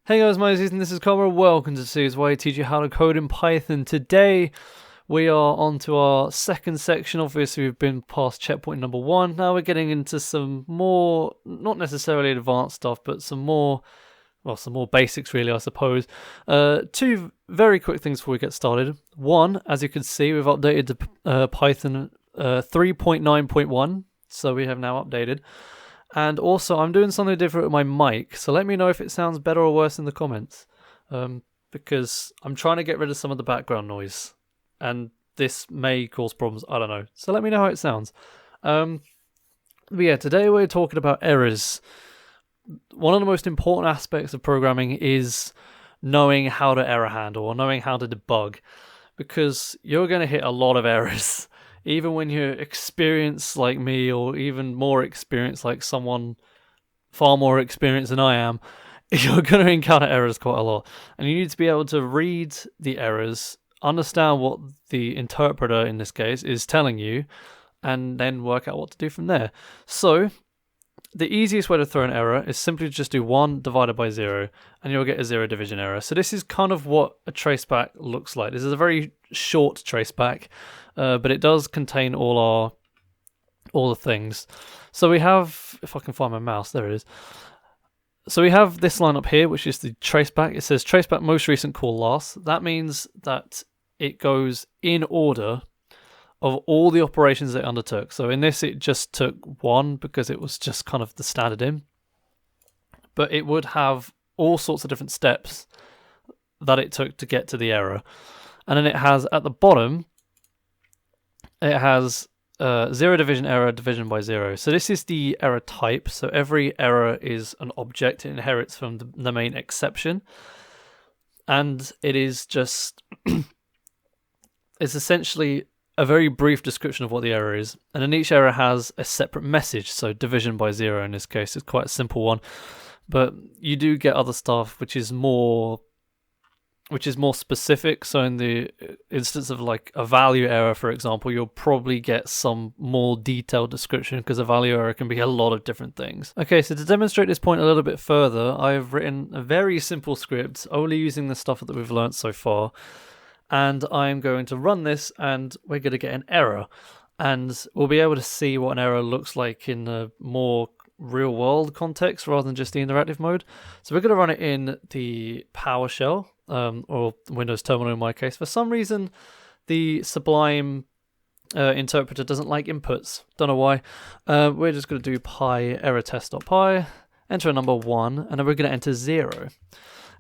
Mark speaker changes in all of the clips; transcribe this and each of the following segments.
Speaker 1: Hey guys, my name is Ethan, this is Carberra. Welcome to Series where I teach you how to code in Python. Today we are on to our second section. Obviously we've been past checkpoint number 1. Now we're getting into some more, not necessarily advanced stuff, but some more basics really, I suppose. Two very quick things before we get started. One, as you can see, we've updated the Python 3.9.1, so we have now updated. And also, I'm doing something different with my mic, so let me know if it sounds better or worse in the comments. Because I'm trying to get rid of some of the background noise, and this may cause problems, I don't know. So let me know how it sounds. But yeah, today we're talking about errors. One of the most important aspects of programming is knowing how to error handle, or knowing how to debug, because you're going to hit a lot of errors. Even when you're experienced like me, or even more experienced like someone far more experienced than I am, you're going to encounter errors quite a lot. And you need to be able to read the errors, understand what the interpreter, in this case, is telling you, and then work out what to do from there. So, the easiest way to throw an error is simply just do 1 divided by 0, and you'll get a 0 division error. So this is kind of what a traceback looks like. This is a very short traceback, but it does contain all the things. So we have, if I can find my mouse, there it is. So we have this line up here, which is the traceback. It says traceback most recent call last. That means that it goes in order of all the operations it undertook. So in this, it just took 1 because it was just kind of the standard in. But it would have all sorts of different steps that it took to get to the error. And then it has, at the bottom, it has 0 division error, division by 0. So this is the error type. So every error is an object. It inherits from the main exception. And it is just... it's essentially a very brief description of what the error is, and then each error has a separate message. So division by 0 in this case is quite a simple one, but you do get other stuff which is more specific. So in the instance of like a value error, for example, you'll probably get some more detailed description, because a value error can be a lot of different things. Okay, so to demonstrate this point a little bit further, I've written a very simple script only using the stuff that we've learned so far. And I'm going to run this, and we're going to get an error. And we'll be able to see what an error looks like in a more real-world context rather than just the interactive mode. So we're going to run it in the PowerShell, or Windows Terminal in my case. For some reason, the Sublime interpreter doesn't like inputs. Don't know why. We're just going to do py error test.py, enter a number 1, and then we're going to enter 0.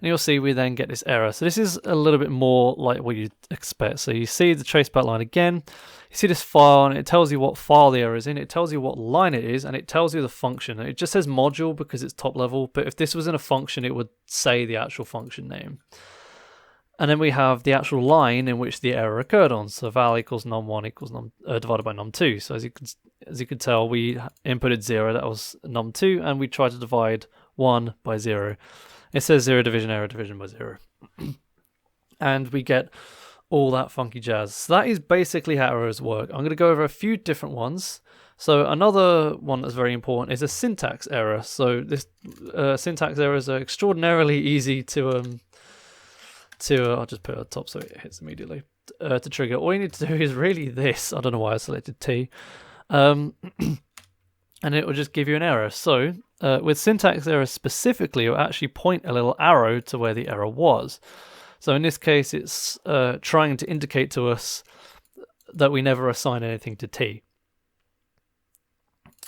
Speaker 1: And you'll see we then get this error. So this is a little bit more like what you'd expect. So you see the traceback line again. You see this file, and it tells you what file the error is in. It tells you what line it is, and it tells you the function. And it just says module because it's top level. But if this was in a function, it would say the actual function name. And then we have the actual line in which the error occurred on. So val equals num1 equals divided by num2. So as you could tell, we inputted 0. That was num2, and we tried to divide 1 by 0. It says 0 division error, division by 0. And we get all that funky jazz. So that is basically how errors work. I'm going to go over a few different ones. So another one that's very important is a syntax error. So this syntax errors are extraordinarily easy to I'll just put it at the top so it hits immediately, to trigger. All you need to do is really this. I don't know why I selected T. And it will just give you an error. So with syntax errors specifically, it will actually point a little arrow to where the error was. So in this case, it's trying to indicate to us that we never assign anything to T.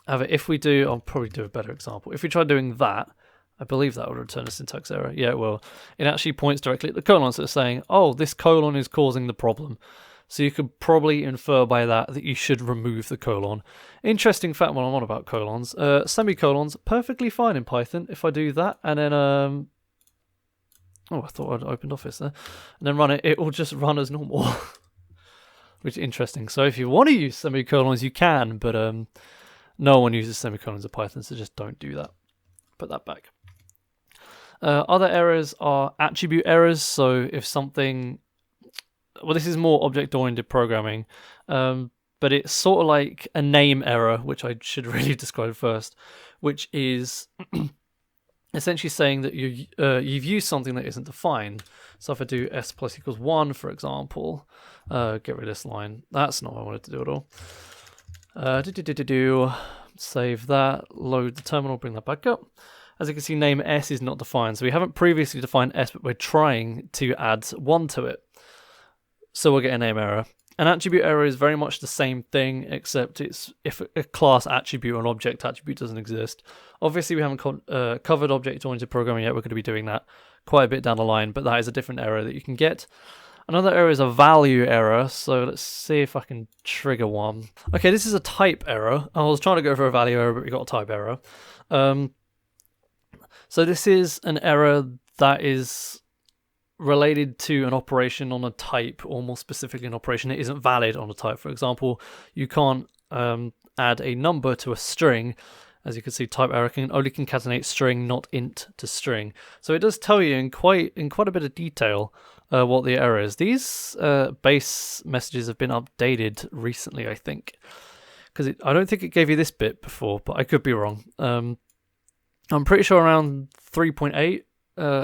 Speaker 1: However, if we do, I'll probably do a better example. If we try doing that, I believe that will return a syntax error. Yeah, it will. It actually points directly at the colon, so it's saying, oh, this colon is causing the problem. So you could probably infer by that you should remove the colon. Interesting fact when I'm on about colons. Semicolons, perfectly fine in Python. If I do that and then... oh, I thought I'd opened Office there. And then run it, it will just run as normal. Which is interesting. So if you want to use semicolons, you can. But no one uses semicolons in Python, so just don't do that. Put that back. Other errors are attribute errors. So if something... Well, this is more object-oriented programming, but it's sort of like a name error, which I should really describe first, which is essentially saying that you've used something that isn't defined. So if I do s plus equals 1, for example, get rid of this line. That's not what I wanted to do at all. Save that, load the terminal, bring that back up. As you can see, name s is not defined. So we haven't previously defined s, but we're trying to add 1 to it. So we'll get a name error. An attribute error is very much the same thing, except it's if a class attribute or an object attribute doesn't exist. Obviously, we haven't covered object-oriented programming yet. We're going to be doing that quite a bit down the line, but that is a different error that you can get. Another error is a value error, so let's see if I can trigger one. Okay, this is a type error. I was trying to go for a value error, but we got a type error. So this is an error that is related to an operation on a type, or more specifically an operation that isn't valid on a type. For example, you can't add a number to a string. As you can see, type error can only concatenate string, not int to string. So it does tell you in quite a bit of detail what the error is. These base messages have been updated recently, I think, because I don't think it gave you this bit before, but I could be wrong. I'm pretty sure around 3.8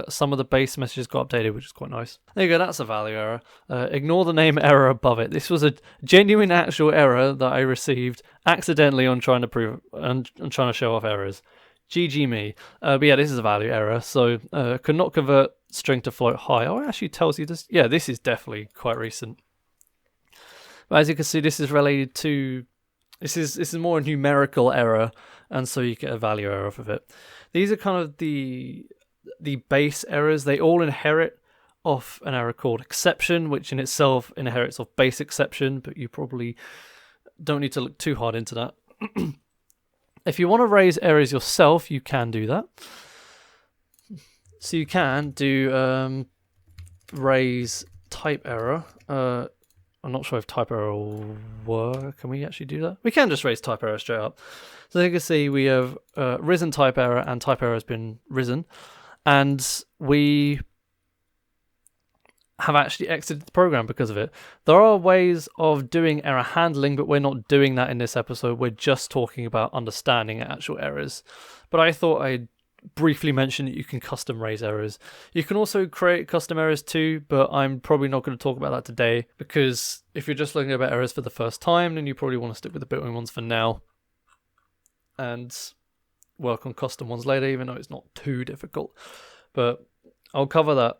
Speaker 1: some of the base messages got updated, which is quite nice. There you go, that's a value error. Ignore the name error above it. This was a genuine actual error that I received accidentally on trying to show off errors. GG me. But yeah, this is a value error, so could not convert string to float high. Oh, it actually tells you this. Yeah, this is definitely quite recent. But as you can see, this is related to this is more a numerical error, and so you get a value error off of it. These are kind of the base errors. They all inherit off an error called exception, which in itself inherits off base exception, but you probably don't need to look too hard into that. If you want to raise errors yourself, you can do that. So you can do raise type error. I'm not sure if type error will work. Can we actually do that? We can just raise type error straight up. So you can see we have risen type error, and type error has been risen. And we have actually exited the program because of it. There are ways of doing error handling, but we're not doing that in this episode. We're just talking about understanding actual errors. But I thought I'd briefly mention that you can custom raise errors. You can also create custom errors too, but I'm probably not going to talk about that today, because if you're just looking at errors for the first time, then you probably want to stick with the built-in ones for now and work on custom ones later, even though it's not too difficult. But I'll cover that.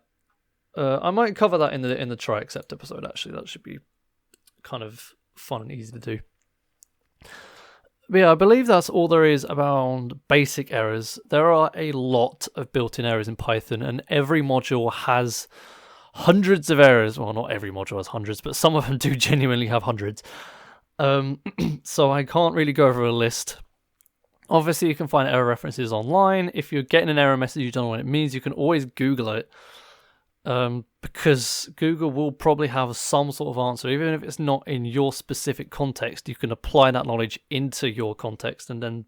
Speaker 1: I might cover that in the try except episode. Actually, that should be kind of fun and easy to do. But yeah, I believe that's all there is about basic errors. There are a lot of built-in errors in Python, and every module has hundreds of errors. Well, not every module has hundreds, but some of them do genuinely have hundreds. So I can't really go over a list. Obviously, you can find error references online. If you're getting an error message, you don't know what it means, you can always Google it. Because Google will probably have some sort of answer, even if it's not in your specific context. You can apply that knowledge into your context and then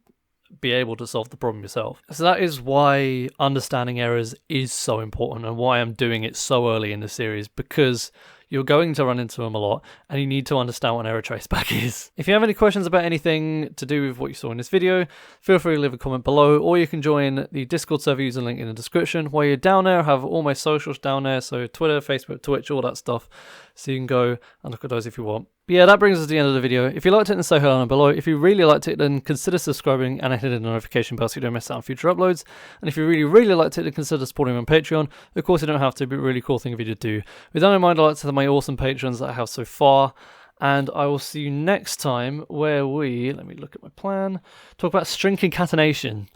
Speaker 1: be able to solve the problem yourself. So that is why understanding errors is so important, and why I'm doing it so early in the series, because you're going to run into them a lot, and you need to understand what an error traceback is. If you have any questions about anything to do with what you saw in this video, feel free to leave a comment below, or you can join the Discord server using the link in the description. While you're down there, I have all my socials down there, so Twitter, Facebook, Twitch, all that stuff, so you can go and look at those if you want. But yeah, that brings us to the end of the video. If you liked it, then say hello down below. If you really liked it, then consider subscribing and hitting the notification bell so you don't miss out on future uploads. And if you really liked it, then consider supporting me on Patreon. Of course, you don't have to, but a really cool thing of you to do. With that in mind, I'd like to thank my awesome patrons that I have so far. And I will see you next time, where we, let me look at my plan, talk about string concatenation.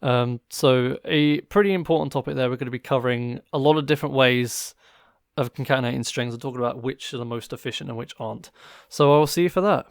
Speaker 1: So a pretty important topic there. We're going to be covering a lot of different ways of concatenating strings and talking about which are the most efficient and which aren't. So I'll see you for that.